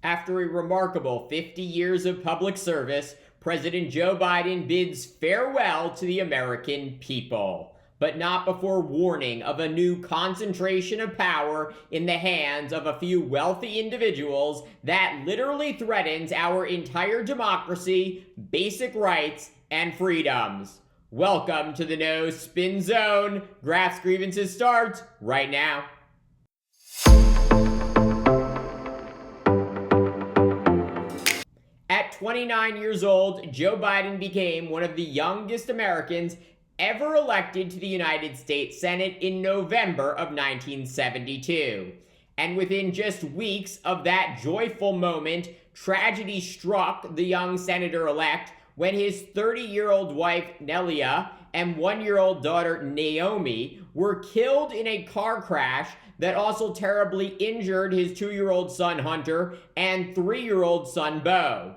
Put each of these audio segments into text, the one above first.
After a remarkable 50 years of public service, President Joe Biden bids farewell to the American people, but not before warning of a new concentration of power in the hands of a few wealthy individuals that literally threatens our entire democracy, basic rights, and freedoms. Welcome to the No Spin Zone. Graphs Grievances starts right now. At 29 years old, Joe Biden became one of the youngest Americans ever elected to the United States Senate in November of 1972. And within just weeks of that joyful moment, tragedy struck the young senator-elect when his 30-year-old wife, Nelia, and 1-year-old daughter, Naomi, were killed in a car crash that also terribly injured his 2-year-old son, Hunter, and 3-year-old son, Beau.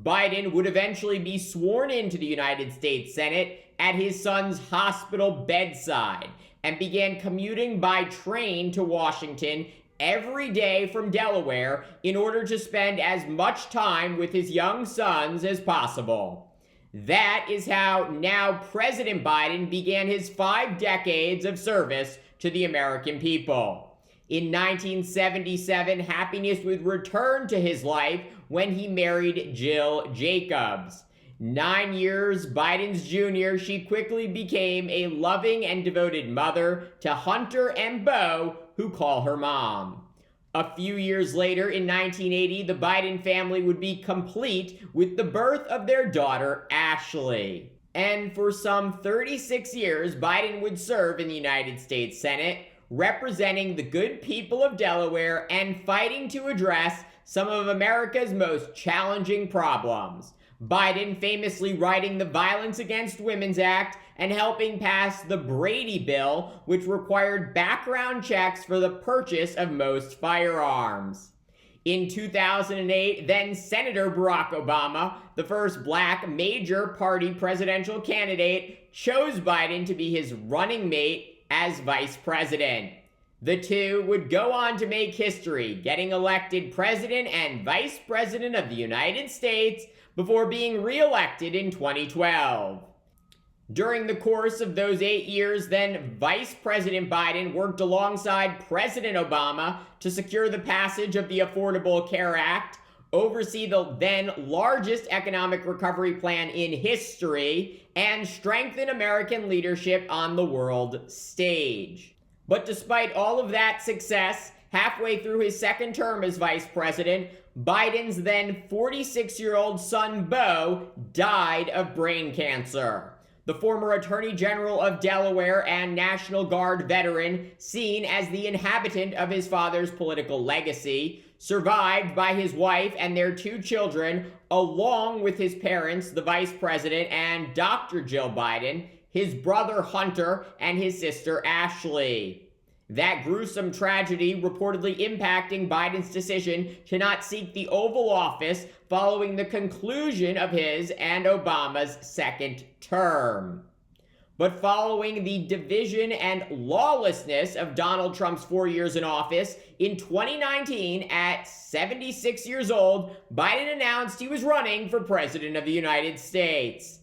Biden would eventually be sworn into the United States Senate at his son's hospital bedside and began commuting by train to Washington every day from Delaware in order to spend as much time with his young sons as possible. That is how now President Biden began his 5 decades of service to the American people. In 1977, happiness would return to his life when he married Jill Jacobs. 9 years Biden's junior, she quickly became a loving and devoted mother to Hunter and Beau, who call her mom. A few years later, in 1980, the Biden family would be complete with the birth of their daughter, Ashley. And for some 36 years, Biden would serve in the United States Senate, representing the good people of Delaware and fighting to address some of America's most challenging problems. Biden famously writing the Violence Against Women's Act and helping pass the Brady Bill, which required background checks for the purchase of most firearms. In 2008, then Senator Barack Obama, the first black major party presidential candidate, chose Biden to be his running mate as vice president. The two would go on to make history, getting elected president and vice president of the United States before being re-elected in 2012. During the course of those 8 years, then Vice President Biden worked alongside President Obama to secure the passage of the Affordable Care Act, oversee the then largest economic recovery plan in history, and strengthen American leadership on the world stage. But despite all of that success, halfway through his second term as vice president, Biden's then 46-year-old son, Beau, died of brain cancer. The former Attorney General of Delaware and National Guard veteran, seen as the inhabitant of his father's political legacy, survived by his wife and their 2 children, along with his parents, the vice president, and Dr. Jill Biden, his brother Hunter, and his sister Ashley. That gruesome tragedy reportedly impacting Biden's decision to not seek the Oval Office following the conclusion of his and Obama's second term. But following the division and lawlessness of Donald Trump's 4 years in office, in 2019, at 76 years old, Biden announced he was running for President of the United States.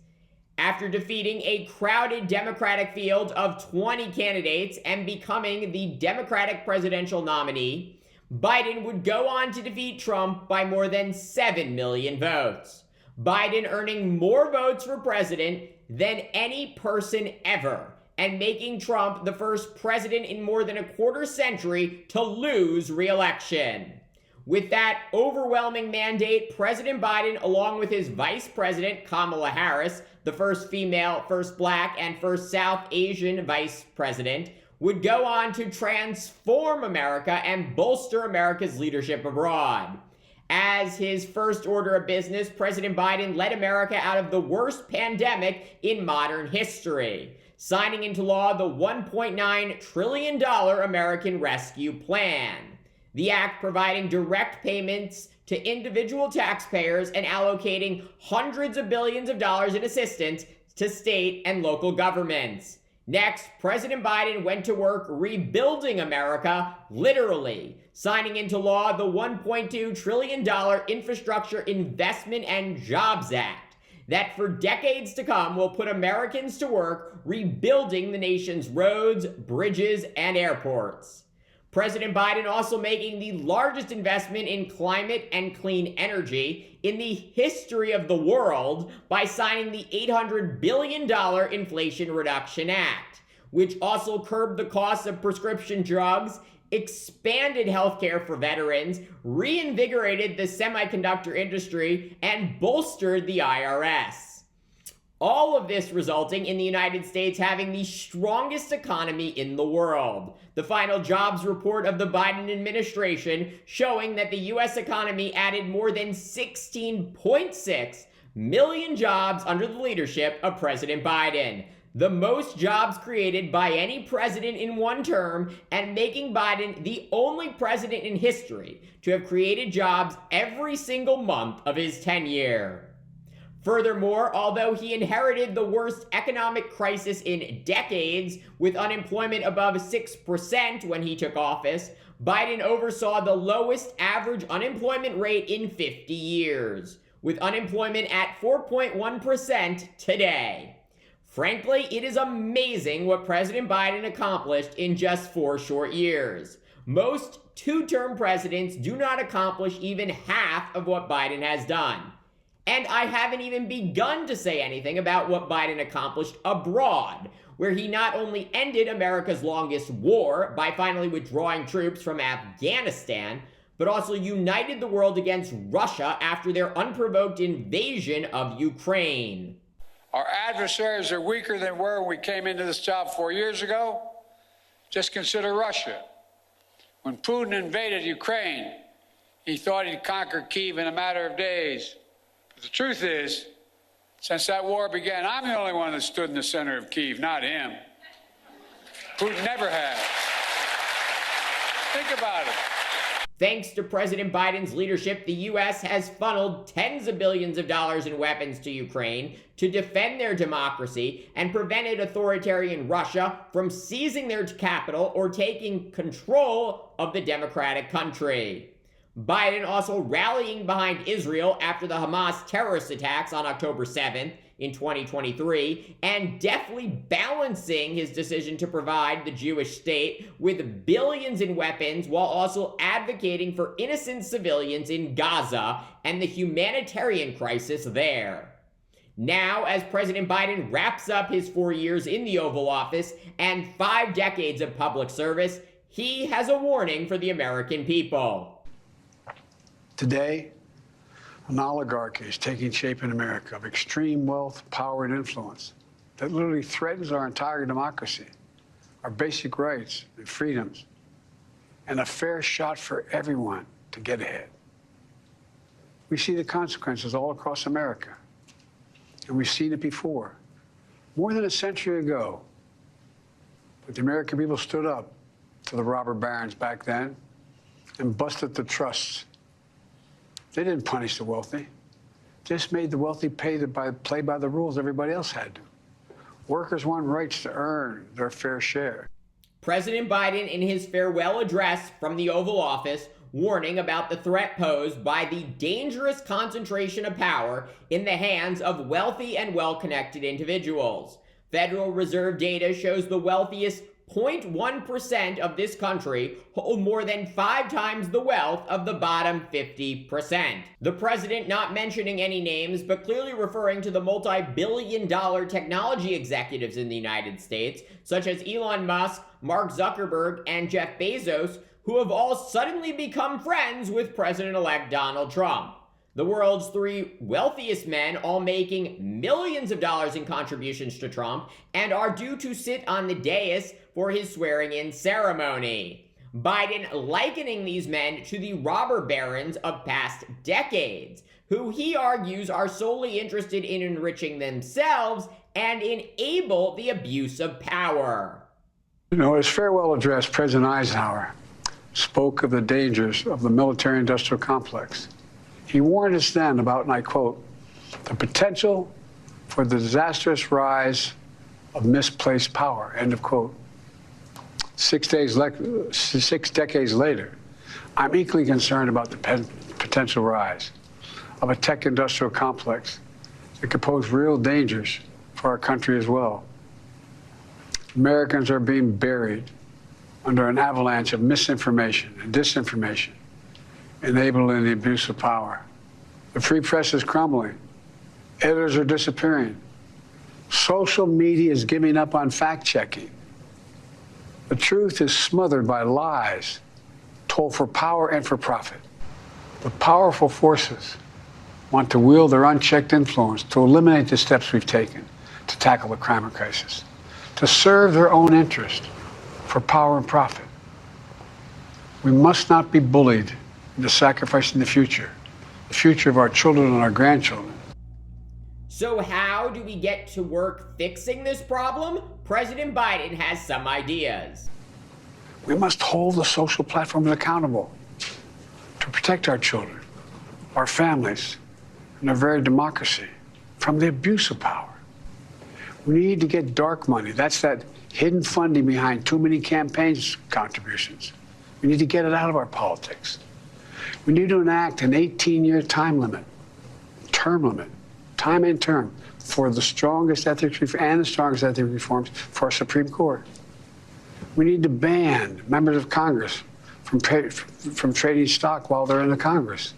After defeating a crowded Democratic field of 20 candidates and becoming the Democratic presidential nominee, Biden would go on to defeat Trump by more than 7 million votes. Biden earning more votes for president than any person ever, and making Trump the first president in more than a quarter century to lose re-election. With that overwhelming mandate, President Biden, along with his vice president, Kamala Harris, the first female, first black, and first South Asian vice president, would go on to transform America and bolster America's leadership abroad. As his first order of business, President Biden led America out of the worst pandemic in modern history, signing into law the $1.9 trillion American Rescue Plan. The act providing direct payments to individual taxpayers and allocating hundreds of billions of dollars in assistance to state and local governments. Next, President Biden went to work rebuilding America, literally, signing into law the $1.2 trillion Infrastructure Investment and Jobs Act that for decades to come will put Americans to work rebuilding the nation's roads, bridges, and airports. President Biden also making the largest investment in climate and clean energy in the history of the world by signing the $800 billion Inflation Reduction Act, which also curbed the cost of prescription drugs, expanded healthcare for veterans, reinvigorated the semiconductor industry, and bolstered the IRS. All of this resulting in the United States having the strongest economy in the world. The final jobs report of the Biden administration showing that the U.S. economy added more than 16.6 million jobs under the leadership of President Biden. The most jobs created by any president in one term, and making Biden the only president in history to have created jobs every single month of his tenure. Furthermore, although he inherited the worst economic crisis in decades with unemployment above 6% when he took office, Biden oversaw the lowest average unemployment rate in 50 years, with unemployment at 4.1% today. Frankly, it is amazing what President Biden accomplished in just 4 short years. Most two-term presidents do not accomplish even half of what Biden has done. And I haven't even begun to say anything about what Biden accomplished abroad, where he not only ended America's longest war by finally withdrawing troops from Afghanistan, but also united the world against Russia after their unprovoked invasion of Ukraine. Our adversaries are weaker than we were when we came into this job 4 years ago. Just consider Russia. When Putin invaded Ukraine, he thought he'd conquer Kyiv in a matter of days. But the truth is, since that war began, I'm the only one that stood in the center of Kyiv, not him. Putin never has. Think about it. Thanks to President Biden's leadership, the U.S. has funneled tens of billions of dollars in weapons to Ukraine to defend their democracy and prevented authoritarian Russia from seizing their capital or taking control of the democratic country. Biden also rallying behind Israel after the Hamas terrorist attacks on October 7th in 2023, and deftly balancing his decision to provide the Jewish state with billions in weapons while also advocating for innocent civilians in Gaza and the humanitarian crisis there. Now, as President Biden wraps up his 4 years in the Oval Office and 5 decades of public service, he has a warning for the American people. Today, an oligarchy is taking shape in America of extreme wealth, power, and influence that literally threatens our entire democracy, our basic rights and freedoms, and a fair shot for everyone to get ahead. We see the consequences all across America, and we've seen it before, more than a century ago. But the American people stood up to the robber barons back then and busted the trusts. They didn't punish the wealthy, just made the wealthy play by the rules everybody else had to. Workers want rights to earn their fair share. President Biden, in his farewell address from the Oval Office, warning about the threat posed by the dangerous concentration of power in the hands of wealthy and well-connected individuals. Federal Reserve data shows the wealthiest 0.1% of this country hold more than 5 times the wealth of the bottom 50%. The president not mentioning any names, but clearly referring to the multi-billion-dollar technology executives in the United States, such as Elon Musk, Mark Zuckerberg, and Jeff Bezos, who have all suddenly become friends with President-elect Donald Trump. The world's 3 wealthiest men, all making millions of dollars in contributions to Trump, and are due to sit on the dais for his swearing-in ceremony. Biden likening these men to the robber barons of past decades, who he argues are solely interested in enriching themselves and enable the abuse of power. You know, his farewell address, President Eisenhower spoke of the dangers of the military-industrial complex. He warned us then about, and I quote, the potential for the disastrous rise of misplaced power, end of quote. 6 decades later, I'm equally concerned about the potential rise of a tech-industrial complex that could pose real dangers for our country as well. Americans are being buried under an avalanche of misinformation and disinformation, enabling the abuse of power. The free press is crumbling. Editors are disappearing. Social media is giving up on fact-checking. The truth is smothered by lies told for power and for profit. The powerful forces want to wield their unchecked influence to eliminate the steps we've taken to tackle the climate crisis, to serve their own interest for power and profit. We must not be bullied into sacrificing the future of our children and our grandchildren. So how do we get to work fixing this problem? President Biden has some ideas. We must hold the social platforms accountable to protect our children, our families, and our very democracy from the abuse of power. We need to get dark money. That's that hidden funding behind too many campaigns contributions. We need to get it out of our politics. We need to enact an 18-year time limit, time and term, for the strongest ethics and the strongest ethics reforms for our Supreme Court. We need to ban members of Congress from trading stock while they're in the Congress.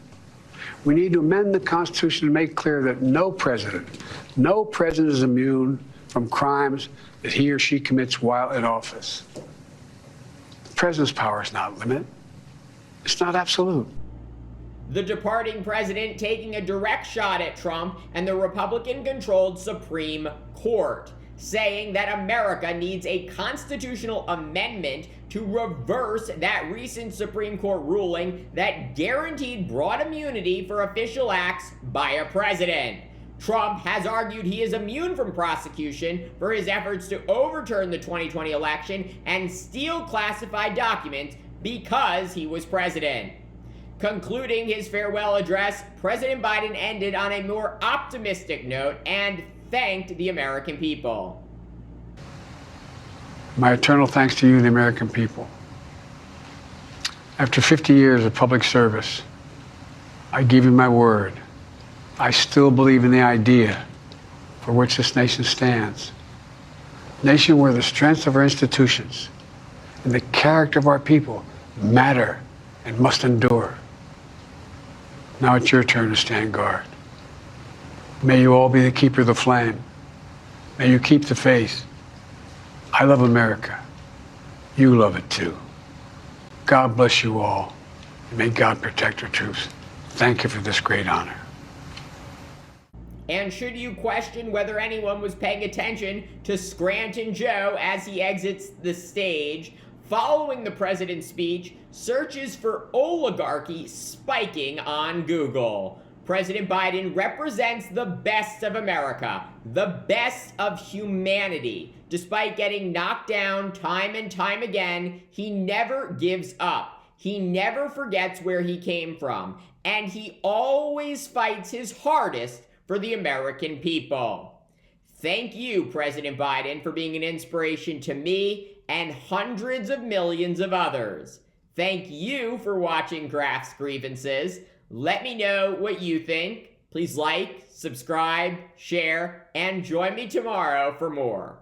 We need to amend the Constitution to make clear that no president is immune from crimes that he or she commits while in office. The president's power is not limited. It's not absolute. The departing president taking a direct shot at Trump and the Republican-controlled Supreme Court, saying that America needs a constitutional amendment to reverse that recent Supreme Court ruling that guaranteed broad immunity for official acts by a president. Trump has argued he is immune from prosecution for his efforts to overturn the 2020 election and steal classified documents because he was president. Concluding his farewell address, President Biden ended on a more optimistic note and thanked the American people. My eternal thanks to you, the American people. After 50 years of public service, I give you my word. I still believe in the idea for which this nation stands. A nation where the strength of our institutions and the character of our people matter and must endure. Now it's your turn to stand guard. May you all be the keeper of the flame. May you keep the faith. I love America. You love it too. God bless you all. And may God protect our troops. Thank you for this great honor. And should you question whether anyone was paying attention to Scranton Joe as he exits the stage, following the president's speech, searches for oligarchy spiking on Google. President Biden represents the best of America, the best of humanity. Despite getting knocked down time and time again, he never gives up. He never forgets where he came from, and he always fights his hardest for the American people. Thank you, President Biden, for being an inspiration to me and hundreds of millions of others. Thank you for watching Graph's Grievances. Let me know what you think. Please like, subscribe, share, and join me tomorrow for more.